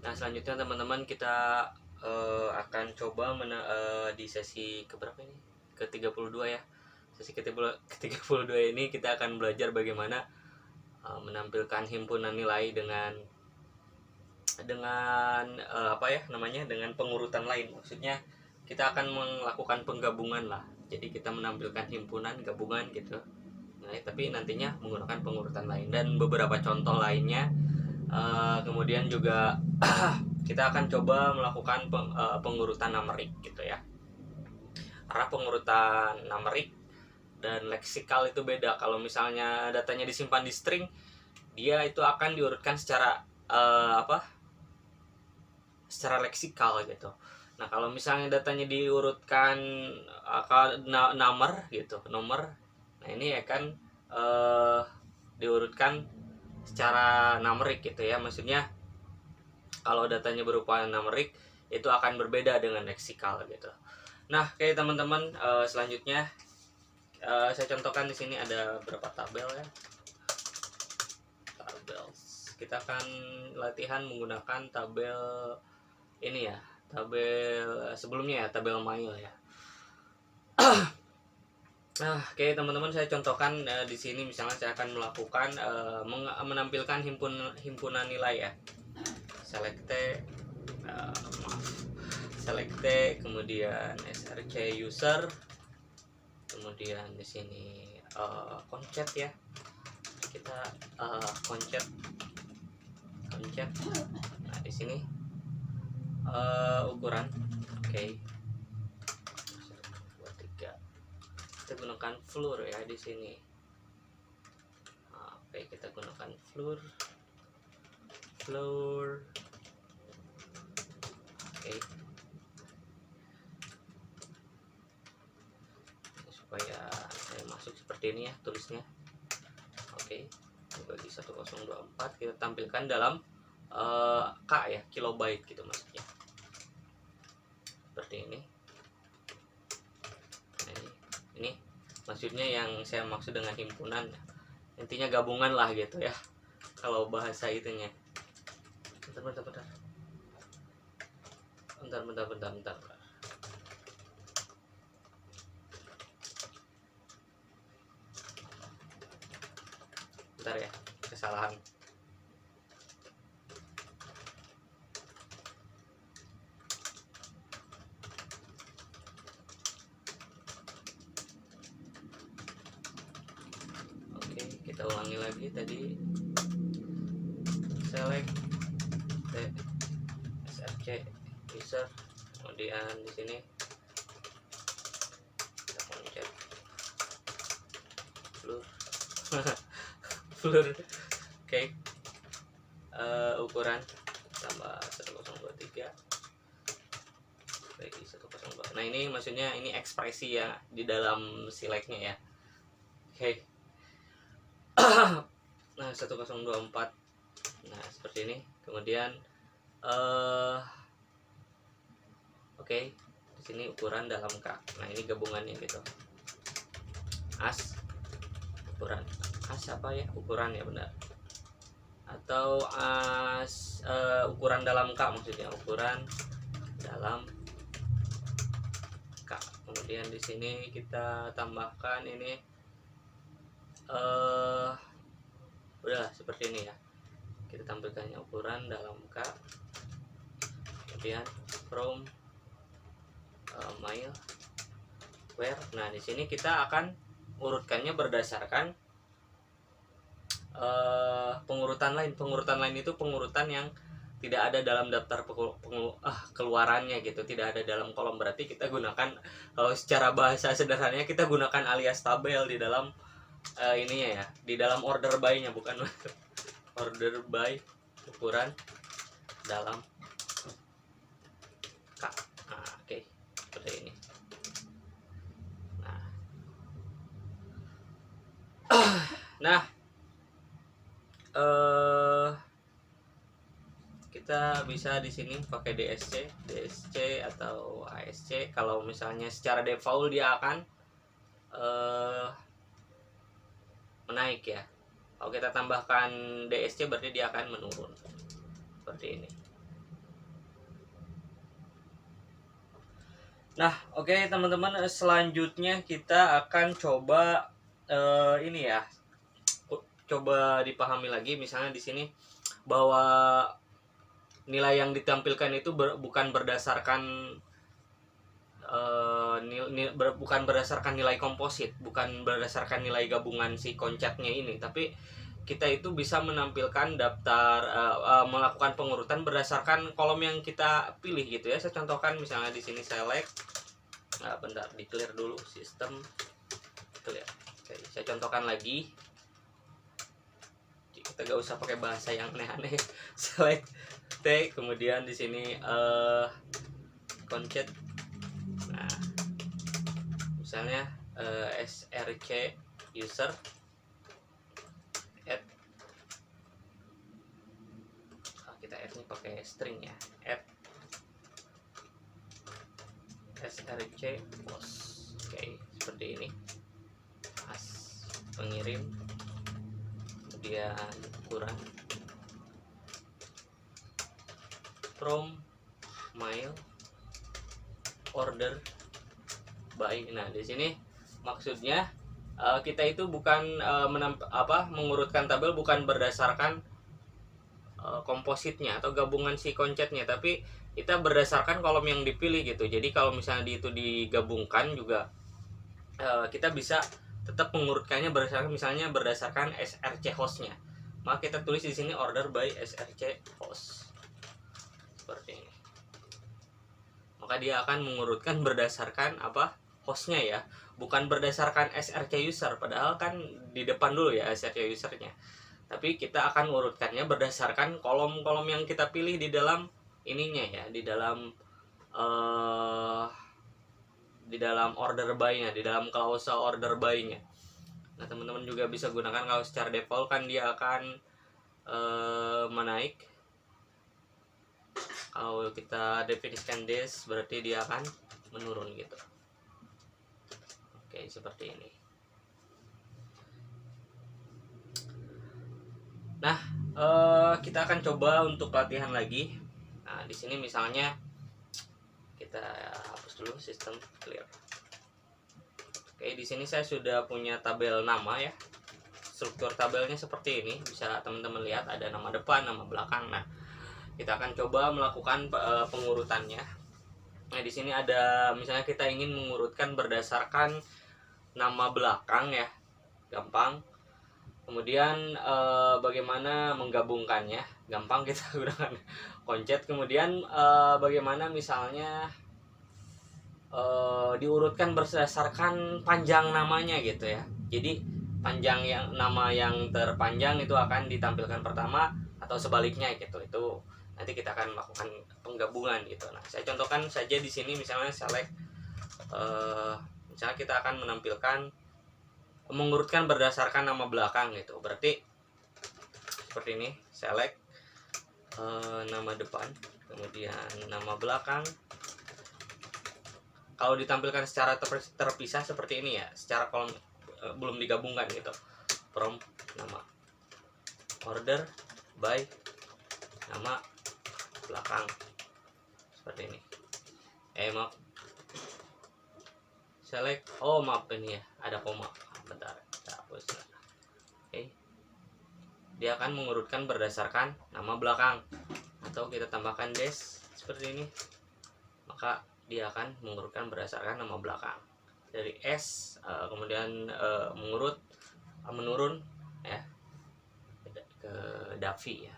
Nah, selanjutnya teman-teman kita akan coba di sesi keberapa ini? Ke-32 ya. Sesi ke-32 ini kita akan belajar bagaimana menampilkan himpunan nilai dengan apa ya namanya, dengan pengurutan lain. Maksudnya kita akan melakukan penggabungan lah. Jadi kita menampilkan himpunan, gabungan gitu. Nah, tapi nantinya menggunakan pengurutan lain dan beberapa contoh lainnya. Kemudian juga kita akan coba melakukan pengurutan numerik gitu ya. Karena pengurutan numerik dan leksikal itu beda. Kalau misalnya datanya disimpan di string, dia itu akan diurutkan secara secara leksikal gitu. Nah, kalau misalnya datanya diurutkan nomor gitu, nomor. Nah, ini akan diurutkan secara numerik gitu ya. Maksudnya kalau datanya berupa numerik itu akan berbeda dengan leksikal gitu. Nah, oke teman-teman, selanjutnya saya contohkan di sini ada beberapa tabel ya. Tabel. Kita akan latihan menggunakan tabel ini ya, tabel sebelumnya ya, tabel mile ya. Nah, oke teman-teman, saya contohkan di sini misalnya saya akan melakukan menampilkan himpunan nilai ya. Select kemudian src user, kemudian di sini concat ya, kita concat. Nah, di sini ukuran, oke. 1, 2, 3. Kita gunakan floor ya di sini. Oke, kita gunakan floor. Oke. Supaya saya masuk seperti ini ya tulisnya. Oke. Bagi 1024 kita tampilkan dalam K ya, kilobyte gitu maksudnya. Seperti ini. Nah, ini maksudnya yang saya maksud dengan himpunan. Intinya gabungan lah gitu ya. Kalau bahasa itunya. Bentar. Bentar ya, kesalahan. Oke, kita ulangi lagi tadi. Select src user, kemudian di sini kita pencet floor. Oke. Ukuran tambah 1023 bagi 102. Nah, ini maksudnya ini ekspresi ya di dalam selectnya ya. Oke. Nah, 1024. Nah, seperti ini. Kemudian oke, di sini ukuran dalam K. Nah, ini gabungannya gitu. Ukuran apa ya? Ukuran ya, benar. Atau ukuran dalam K maksudnya, ukuran dalam K. Kemudian di sini kita tambahkan ini udah seperti ini ya. Kita tampilkannya ukuran dalam K. Kemudian from mile where. Nah, di sini kita akan urutkannya berdasarkan pengurutan lain. Pengurutan lain itu pengurutan yang tidak ada dalam daftar keluarannya gitu, tidak ada dalam kolom. Berarti kita gunakan, kalau secara bahasa sederhananya kita gunakan alias tabel di dalam ininya ya, di dalam order by-nya, bukan order by ukuran dalam K. Nah, oke, seperti ini. Nah, kita bisa di sini pakai DSC atau ASC. Kalau misalnya secara default dia akan menaik ya. Kalau kita tambahkan DSC berarti dia akan menurun seperti ini. Nah, oke teman-teman, selanjutnya kita akan coba ini ya, coba dipahami lagi. Misalnya di sini bahwa nilai yang ditampilkan itu bukan berdasarkan bukan berdasarkan nilai komposit, bukan berdasarkan nilai gabungan si koncatnya ini, tapi kita itu bisa menampilkan daftar melakukan pengurutan berdasarkan kolom yang kita pilih gitu ya. Saya contohkan misalnya di sini select. Nah, bentar, di clear dulu sistem clear. Oke, saya contohkan lagi. Kita gak usah pakai bahasa yang aneh-aneh. Select T, kemudian di sini concat. Nah, misalnya src user add, kita add nya pakai string ya, add src post. Oke, seperti ini. As pengirim, kemudian ukuran from mail order by. Nah, di sini maksudnya kita itu bukan mengurutkan tabel bukan berdasarkan kompositnya atau gabungan si koncetnya, tapi kita berdasarkan kolom yang dipilih gitu. Jadi kalau misalnya itu digabungkan juga kita bisa tetap mengurutkannya berdasarkan src hostnya. Maka kita tulis di sini order by src host seperti ini. Maka dia akan mengurutkan berdasarkan hostnya ya, bukan berdasarkan src user. Padahal kan di depan dulu ya src usernya, tapi kita akan urutkannya berdasarkan kolom-kolom yang kita pilih di dalam ininya ya, di dalam order by-nya, di dalam klause order by-nya. Nah, teman-teman juga bisa gunakan kalau secara default kan dia akan menaik. Kalau kita definisikan this berarti dia akan menurun gitu. Oke, seperti ini. Nah, kita akan coba untuk latihan lagi. Nah, di sini misalnya kita hapus dulu sistem clear. Oke, di sini saya sudah punya tabel nama ya. Struktur tabelnya seperti ini, bisa teman-teman lihat ada nama depan, nama belakang. Nah, kita akan coba melakukan pengurutannya. Nah, di sini ada misalnya kita ingin mengurutkan berdasarkan nama belakang ya, gampang. Kemudian bagaimana menggabungkannya, gampang, kita gunakan koncet. Kemudian bagaimana misalnya diurutkan berdasarkan panjang namanya gitu ya. Jadi panjang nama yang terpanjang itu akan ditampilkan pertama atau sebaliknya gitu. Itu nanti kita akan melakukan penggabungan gitu. Nah, saya contohkan saja di sini misalnya select misalnya kita akan mengurutkan berdasarkan nama belakang gitu. Berarti seperti ini, select nama depan, kemudian nama belakang. Kalau ditampilkan secara terpisah seperti ini ya, secara kolom belum digabungkan gitu. From nama order by nama belakang seperti ini. Maaf, select, maaf ini ya ada koma, bentar kita hapus. Oke, dia akan mengurutkan berdasarkan nama belakang, atau kita tambahkan dash seperti ini, maka dia akan mengurutkan berdasarkan nama belakang dari S, kemudian menurun ya ke Davi ya.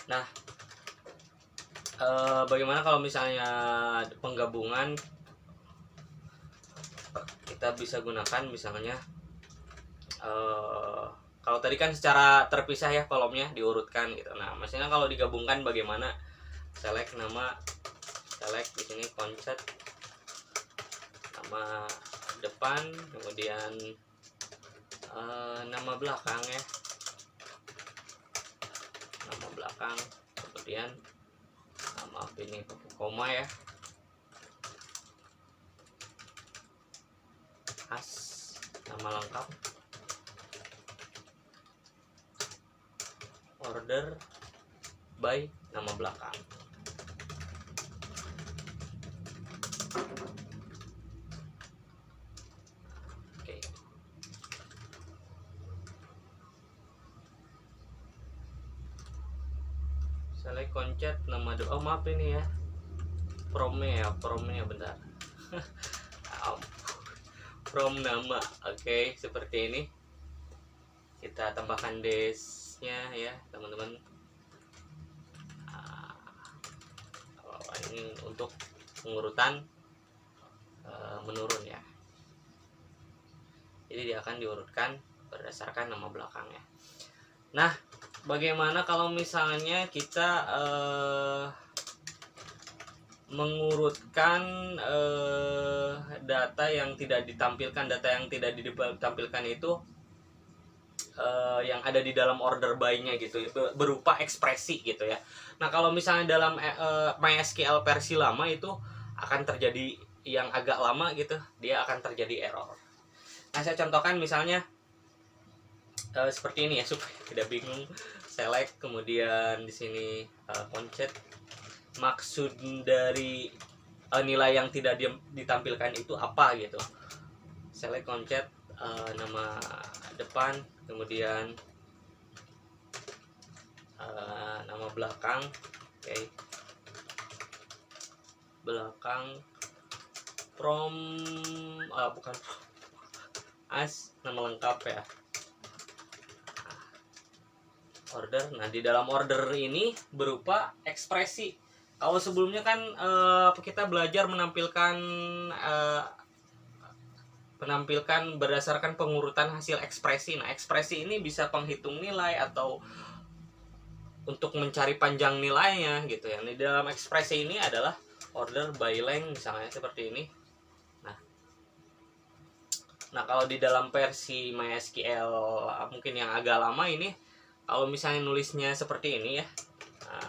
Nah, bagaimana kalau misalnya penggabungan, kita bisa gunakan misalnya kalau tadi kan secara terpisah ya kolomnya diurutkan gitu. Nah, maksudnya kalau digabungkan bagaimana? Select nama, select di sini concat, nama depan, kemudian nama belakang ya, nama belakang, kemudian maaf ini koma ya, as nama lengkap, order by nama belakang. select concet nama oh maaf ini ya, promnya bentar. From nama, oke, seperti ini. Kita tambahkan desnya ya teman-teman. Ini untuk pengurutan menurun ya, jadi dia akan diurutkan berdasarkan nama belakangnya. Nah, bagaimana kalau misalnya kita mengurutkan data yang tidak ditampilkan itu yang ada di dalam order by-nya gitu, berupa ekspresi gitu ya. Nah, kalau misalnya dalam MySQL versi lama itu akan terjadi yang agak lama gitu, dia akan terjadi error. Nah, saya contohkan misalnya seperti ini ya supaya tidak bingung. Select, kemudian di sini concet. Maksud dari nilai yang tidak ditampilkan itu apa gitu. Select concet, nama depan, kemudian nama belakang, oke. Belakang from bukan as, nama lengkap ya. Order. Nah, di dalam order ini berupa ekspresi. Kalau sebelumnya kan kita belajar menampilkan berdasarkan pengurutan hasil ekspresi. Nah, ekspresi ini bisa penghitung nilai atau untuk mencari panjang nilainya gitu ya. Di dalam ekspresi ini adalah order by length misalnya seperti ini. Nah, kalau di dalam versi MySQL mungkin yang agak lama ini, kalau misalnya nulisnya seperti ini ya. Nah,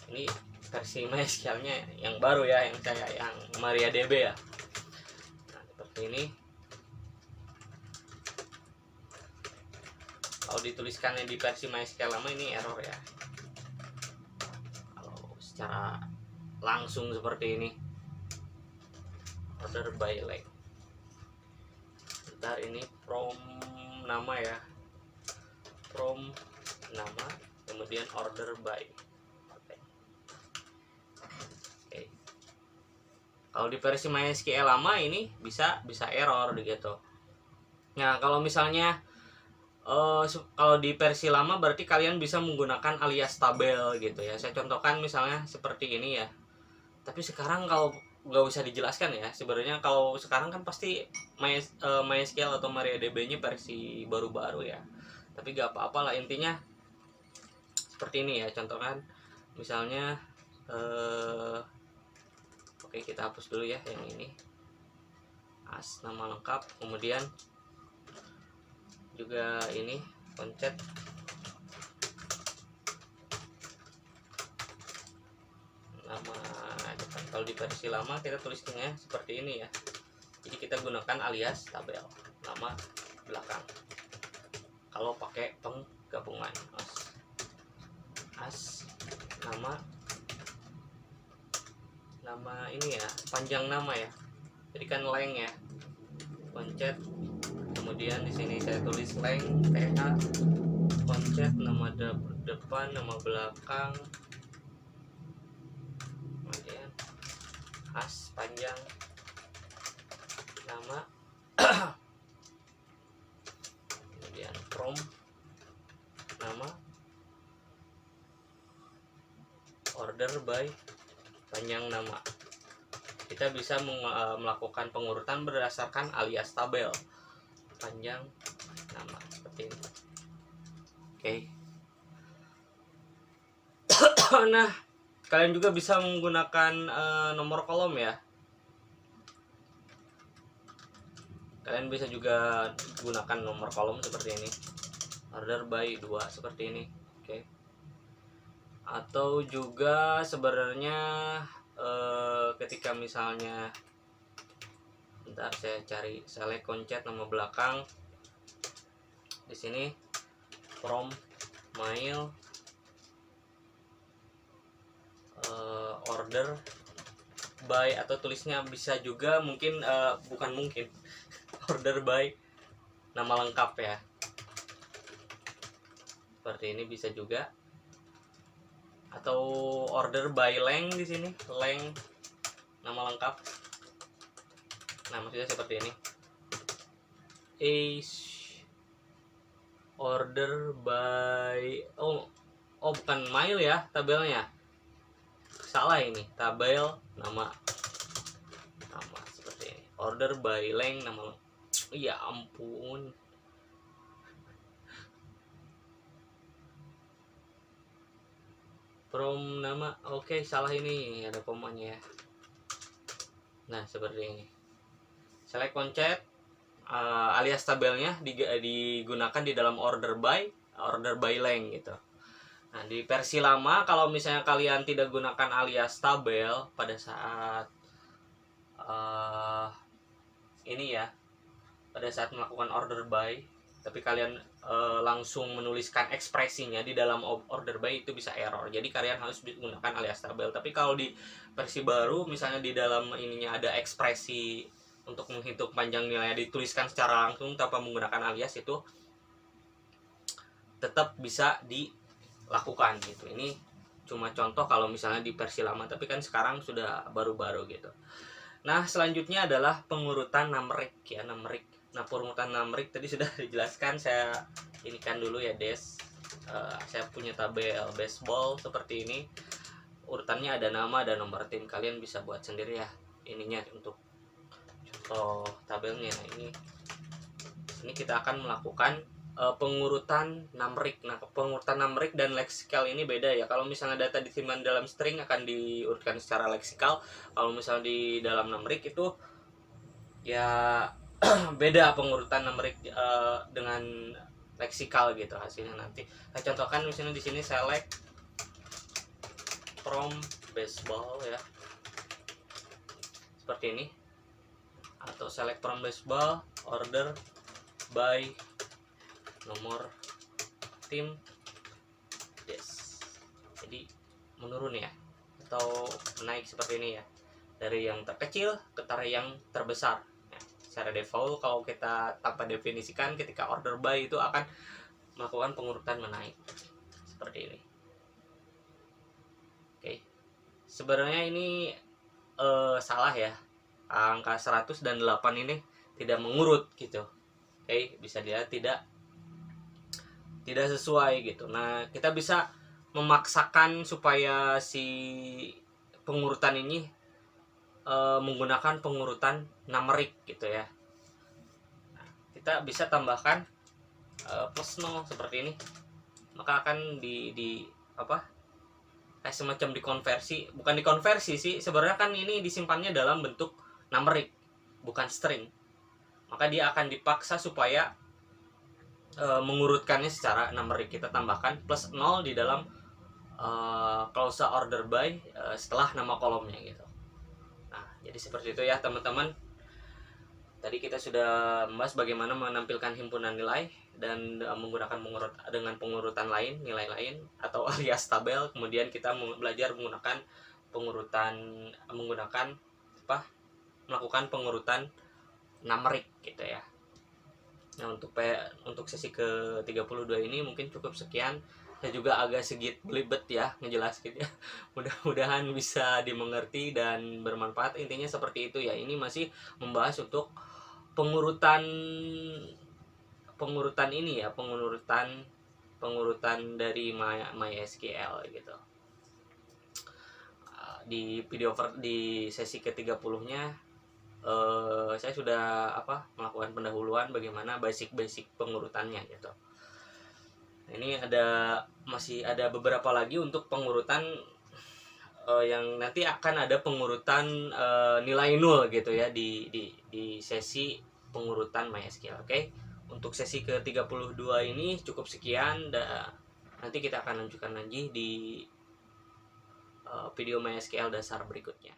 ini versi MySQL-nya yang baru ya, yang MariaDB ya. Nah, seperti ini. Kalau dituliskannya di versi MySQL lama ini error ya. Kalau secara langsung seperti ini, order by length. Bentar, ini from nama ya, from nama, kemudian order by. Oke. Kalau di versi MySQL lama ini bisa error gitu. Nah, kalau misalnya kalau di versi lama berarti kalian bisa menggunakan alias tabel gitu ya. Saya contohkan misalnya seperti ini ya. Tapi sekarang kalau nggak usah dijelaskan ya, sebenarnya kalau sekarang kan pasti MySQL atau MariaDB-nya versi baru-baru ya. Tapi nggak apa-apa lah, intinya seperti ini ya. Contohkan misalnya oke, kita hapus dulu ya yang ini, as nama lengkap, kemudian juga ini concet, nama depan. Kalau di versi lama kita tulisnya seperti ini ya, jadi kita gunakan alias tabel, nama belakang. Kalau pakai penggabungan as nama ini ya, panjang nama ya, jadi kan length ya, concet. Kemudian di sini saya tulis length TH, concet, nama depan, nama belakang, kemudian as panjang nama, kemudian from nama, order by panjang nama. Kita bisa melakukan pengurutan berdasarkan alias tabel, panjang nama, seperti ini. Oke. Nah, kalian juga bisa menggunakan nomor kolom ya. Kalian bisa juga gunakan nomor kolom seperti ini, order by 2 seperti ini. Oke. Atau juga sebenarnya ketika misalnya, bentar saya cari, select concet nama belakang, di sini from mail order by, atau tulisnya bisa juga mungkin bukan mungkin order by nama lengkap ya, seperti ini bisa juga. atau order by length di sini, length nama lengkap. Nah, maksudnya seperti ini. Order by bukan mile ya tabelnya. Salah ini, tabel nama seperti ini. Order by length nama. Ya ampun. From nama. Oke, salah ini, ada komanya ya. Nah, seperti ini. Select concat alias tabelnya digunakan di dalam order by length gitu. Nah, di versi lama kalau misalnya kalian tidak gunakan alias tabel pada saat ini ya, pada saat melakukan order by, tapi kalian langsung menuliskan ekspresinya di dalam order by, itu bisa error. Jadi kalian harus menggunakan alias tabel. Tapi kalau di versi baru misalnya di dalam ininya ada ekspresi untuk menghitung panjang nilainya dituliskan secara langsung tanpa menggunakan alias, itu tetap bisa dilakukan gitu. Ini cuma contoh kalau misalnya di versi lama, tapi kan sekarang sudah baru-baru gitu. Nah, selanjutnya adalah pengurutan numerik ya, numerik. Nah, pengurutan numerik tadi sudah dijelaskan, saya inikan dulu ya, saya punya tabel baseball seperti ini. Urutannya ada nama, ada nomor tim. Kalian bisa buat sendiri ya ininya untuk contoh tabelnya. Nah, ini kita akan melakukan pengurutan numerik. Nah, pengurutan numerik dan leksikal ini beda ya. Kalau misalnya data disimpan dalam string akan diurutkan secara leksikal. Kalau misalnya di dalam numerik itu ya beda pengurutan numerik dengan leksikal gitu hasilnya nanti. Saya contohkan misalnya di sini select from baseball ya. Seperti ini. Atau select from baseball order by nomor tim. Yes. Jadi menurun ya, atau naik seperti ini ya, dari yang terkecil ke yang terbesar ya. Secara default kalau kita tanpa definisikan, ketika order by itu akan melakukan pengurutan menaik seperti ini. Oke. Sebenarnya ini salah ya, angka 100 dan 8 ini tidak mengurut gitu. Oke, bisa dilihat tidak sesuai gitu. Nah, kita bisa memaksakan supaya si pengurutan ini menggunakan pengurutan numerik gitu ya. Nah, kita bisa tambahkan plus 0 seperti ini. Maka akan kayak semacam dikonversi, bukan dikonversi sih, sebenarnya kan ini disimpannya dalam bentuk numerik, bukan string. Maka dia akan dipaksa supaya mengurutkannya secara numerik. Kita tambahkan plus 0 di dalam klause order by setelah nama kolomnya gitu. Nah, jadi seperti itu ya teman-teman. Tadi kita sudah membahas bagaimana menampilkan himpunan nilai dan menggunakan pengurutan lain, nilai lain atau alias tabel. Kemudian kita belajar menggunakan melakukan pengurutan numerik gitu ya. Nah, untuk sesi ke-32 ini mungkin cukup sekian. Saya juga agak sedikit belibet ya ngejelasin ya. Mudah-mudahan bisa dimengerti dan bermanfaat. Intinya seperti itu ya. Ini masih membahas untuk pengurutan ini ya, pengurutan dari MySQL gitu. Di sesi ke-30-nya saya sudah melakukan pendahuluan bagaimana basic pengurutannya gitu. Ini masih ada beberapa lagi untuk pengurutan yang nanti akan ada pengurutan nilai 0 gitu ya di sesi pengurutan MySQL. Oke. Untuk sesi ke-32 ini cukup sekian, nanti kita akan lanjutkan lagi di video MySQL dasar berikutnya.